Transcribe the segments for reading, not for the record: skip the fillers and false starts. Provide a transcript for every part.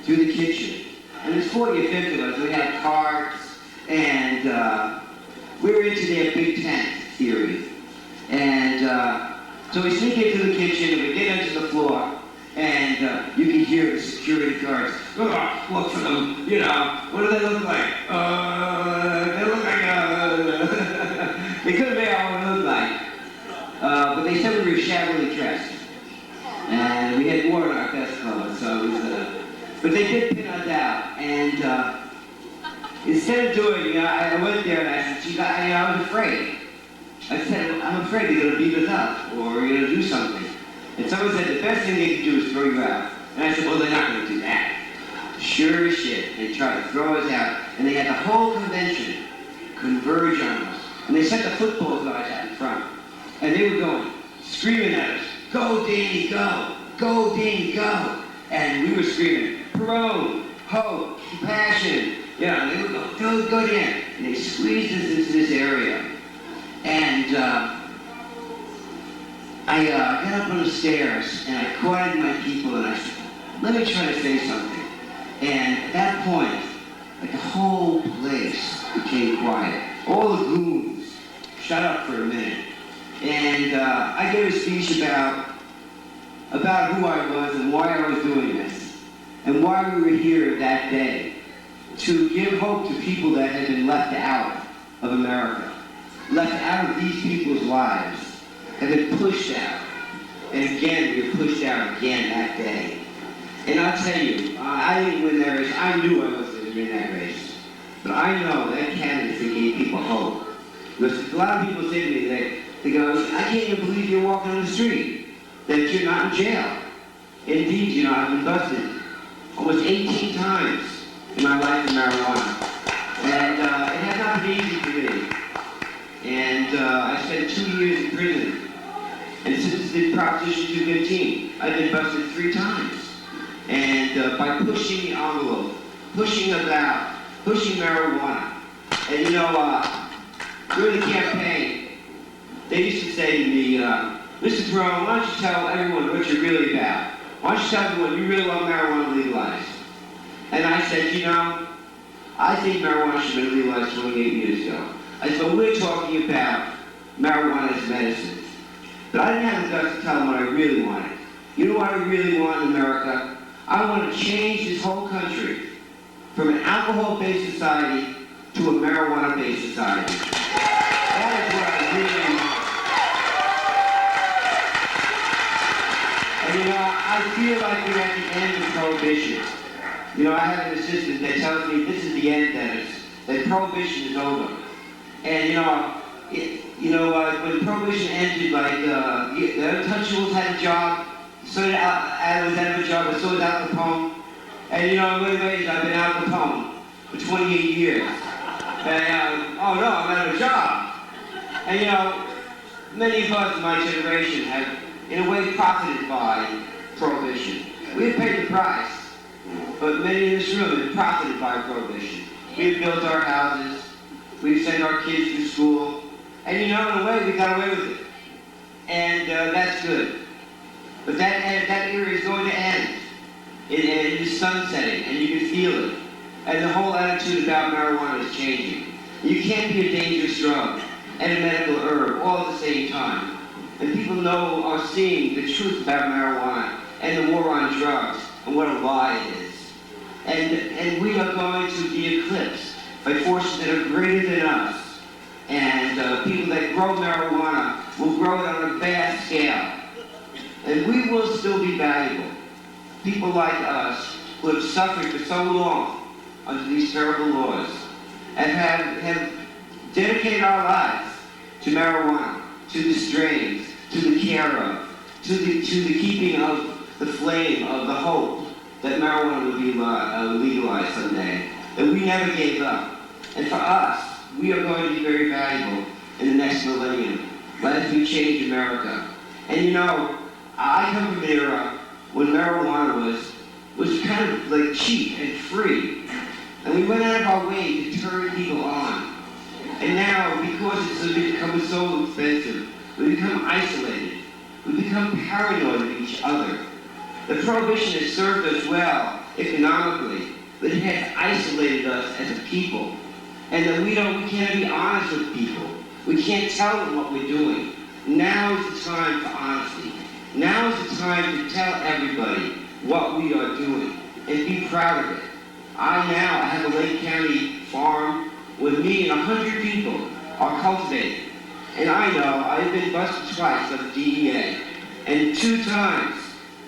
through the kitchen. And there's 40 or 50 of us. We had carts, and we were into their big tent theory. And so we sneak into the kitchen, and we get into the floor, and you can hear the security guards, look for them, you know, what do they look like? They look like, they couldn't make out what they looked like. But they said we were shabbily dressed. And we had war in our best clothes, so it was, but they did pin us out. And instead of doing, you know, I went there and I said, I was afraid. I said, I'm afraid they're going to beat us up, or you're going to do something. And someone said, the best thing they can do is throw you out. And I said, well, they're not going to do that. Sure as shit, they tried to throw us out. And they had the whole convention converge on us. And they set the football guys out in front. And they were going, screaming at us, go, Danny, go! Go, Danny, go! And we were screaming, Peron, hope, compassion. You know, they would go Dan. And they squeezed us into this area. And I got up on the stairs, and I quieted my people, and I said, let me try to say something. And at that point, like the whole place became quiet. All the goons shut up for a minute. And I gave a speech about who I was and why I was doing this, and why we were here that day, to give hope to people that had been left out of America, left out of these people's lives, had been pushed out. And again, we were pushed out again that day. And I'll tell you, I didn't win that race. I knew I wasn't going to win that race. But I know that candidacy gave people hope. Because a lot of people say to me, they go, I can't even believe you're walking on the street, that you're not in jail. Indeed, you know, I've been busted almost 18 times in my life in marijuana. And it has not been easy for me. And I spent 2 years in prison. And since the Proposition 215, I've been busted 3 times. And by pushing the envelope, pushing marijuana. And you know, during the campaign, they used to say to me, Mr. Peron, why don't you tell everyone what you're really about? Why don't you tell everyone you really want marijuana legalized? And I said, you know, I think marijuana should have been legalized 28 years ago. I said, but we're talking about marijuana as medicine. But I didn't have the guts to tell them what I really wanted. You know what I really want in America? I want to change this whole country from an alcohol-based society to a marijuana-based society. That is what I really want. And you know, I feel like we're at the end of prohibition. You know, I have an assistant that tells me this is the end, Dennis, that prohibition is over. And you know, when prohibition ended, like the untouchables had a job, so did Adams had a job, but so did Al Capone. And you know, in many ways, I've been Al Capone for 28 years. And oh no, I'm out of a job. And you know, many of us in my generation have, in a way, profited by prohibition. We have paid the price, but many in this room have profited by prohibition. We've built our houses, we've sent our kids to school, and you know, in a way, we got away with it. And that's good. But that era is going to end. It is sunsetting, and you can feel it. And the whole attitude about marijuana is changing. You can't be a dangerous drug and a medical herb all at the same time. And people are seeing the truth about marijuana and the war on drugs and what a lie it is. And we are going to be eclipsed by forces that are greater than us. And people that grow marijuana will grow it on a vast scale. And we will still be valuable. People like us who have suffered for so long under these terrible laws and have dedicated our lives to marijuana, to the strains, to the care of, to the keeping of the flame of the hope that marijuana will be legalized someday, that we never gave up. And for us, we are going to be very valuable in the next millennium as we change America. And you know, I come from an era when marijuana was kind of like cheap and free. And we went out of our way to turn people on. And now, because it's become so expensive, we become isolated. We become paranoid of each other. The prohibition has served us well economically, but it has isolated us as a people. And that we can't be honest with people. We can't tell them what we're doing. Now is the time for honesty. Now is the time to tell everybody what we are doing and be proud of it. I have a Lake County farm where me and 100 people are cultivating. And I know I've been busted twice by the DEA. And 2 times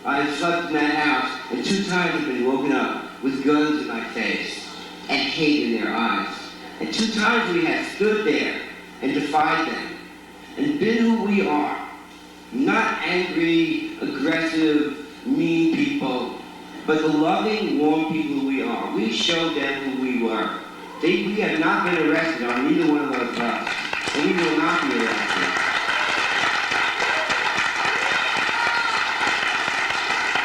I've slept in that house, and 2 times I've been woken up with guns in my face and hate in their eyes. And 2 times we have stood there and defied them and been who we are. Not angry, aggressive, mean people, but the loving, warm people we are. We showed them who we were. We have not been arrested on either one of those buses, and we will not be arrested.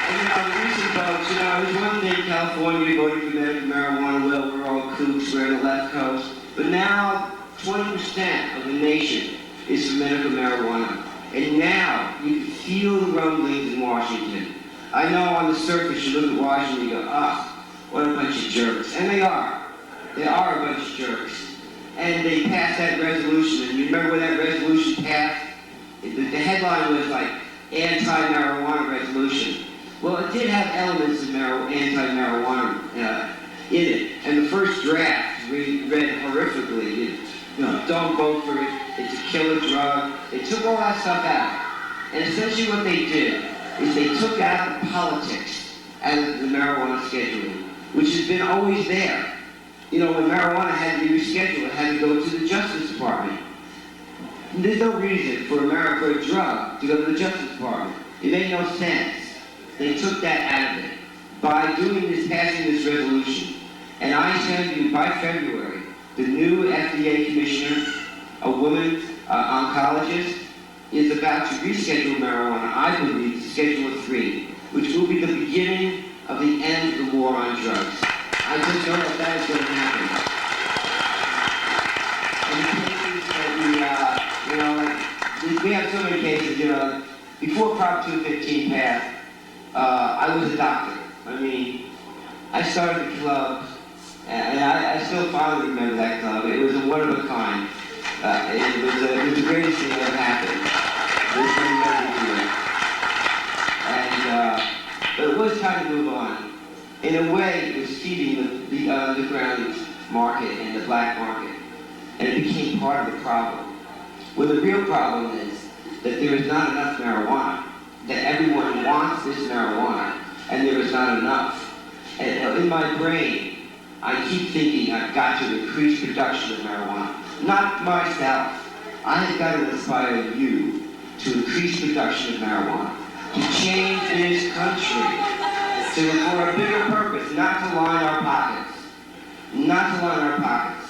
And the recent votes, it was one thing, California voting for medical marijuana, well, we're all kooks, we're on the left coast. But now, 20% of the nation is for medical marijuana. And now, you can feel the rumblings in Washington. I know on the surface, you look at Washington and you go, what a bunch of jerks. And they are. They are a bunch of jerks. And they passed that resolution. And you remember when that resolution passed? The headline was like, anti-marijuana resolution. Well, it did have elements of anti-marijuana in it. And the first draft read horrifically. Don't vote for it. It's a killer drug. They took all that stuff out. And essentially what they did is they took out the politics out of the marijuana scheduling, which has been always there. When marijuana had to be rescheduled, it had to go to the Justice Department. And there's no reason for a drug to go to the Justice Department. It made no sense. They took that out of it by passing this resolution. And I tell you, by February, the new FDA commissioner, a woman, oncologist, is about to reschedule marijuana, I believe, to Schedule 3, which will be the beginning of the end of the war on drugs. I just know that is going to happen. And the cases that we have so many cases, before Prop 215 passed, I was a doctor. I started the club, and I still fondly remember that club. It was a one of a kind. It was the greatest thing that ever happened. But it was time to move on. In a way, it was feeding the underground market and the black market. And it became part of the problem. Well, the real problem is that there is not enough marijuana. That everyone wants this marijuana, and there is not enough. And in my brain, I keep thinking I've got to increase production of marijuana. Not myself. I have got to inspire you to increase production of marijuana, to change this country for a bigger purpose, not to line our pockets. Not to line our pockets.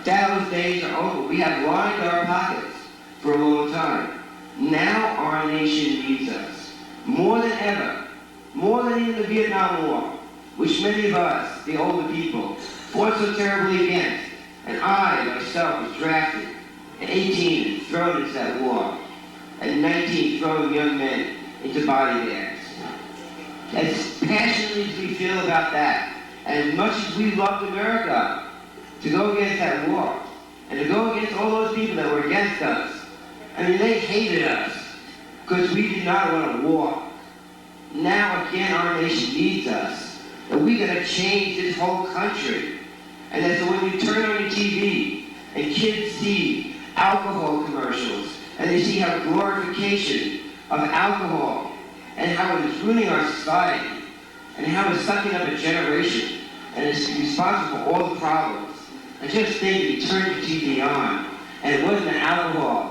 Those days are over. We have lined our pockets for a long time. Now our nation needs us more than ever, more than even the Vietnam War, which many of us, the older people, fought so terribly against. And I, myself, was drafted at 18 and thrown into that war. At 19, throwing young men into body bags. As passionately as we feel about that, and as much as we loved America, to go against that war, and to go against all those people that were against us, they hated us, because we did not want a war. Now again, our nation needs us, and we got to change this whole country. And that's when you turn on your TV, and kids see alcohol commercials, and they see how glorification of alcohol, and how it is ruining our society, and how it's sucking up a generation, and it's responsible for all the problems. And just think, you turn your TV on, and it wasn't alcohol,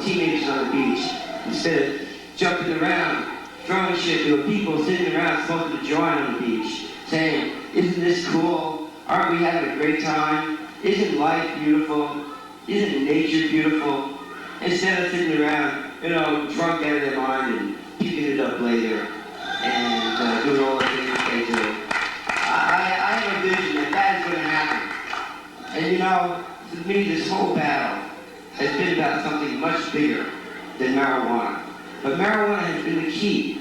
teenagers on the beach, instead of jumping around, throwing shit to people sitting around smoking a joint on the beach, saying, isn't this cool? Aren't we having a great time? Isn't life beautiful? Isn't nature beautiful? Instead of sitting around, drunk out of their mind and picking it up later and doing all the things they do. I have a vision that is going to happen. And to me, this whole battle has been about something much bigger than marijuana. But marijuana has been the key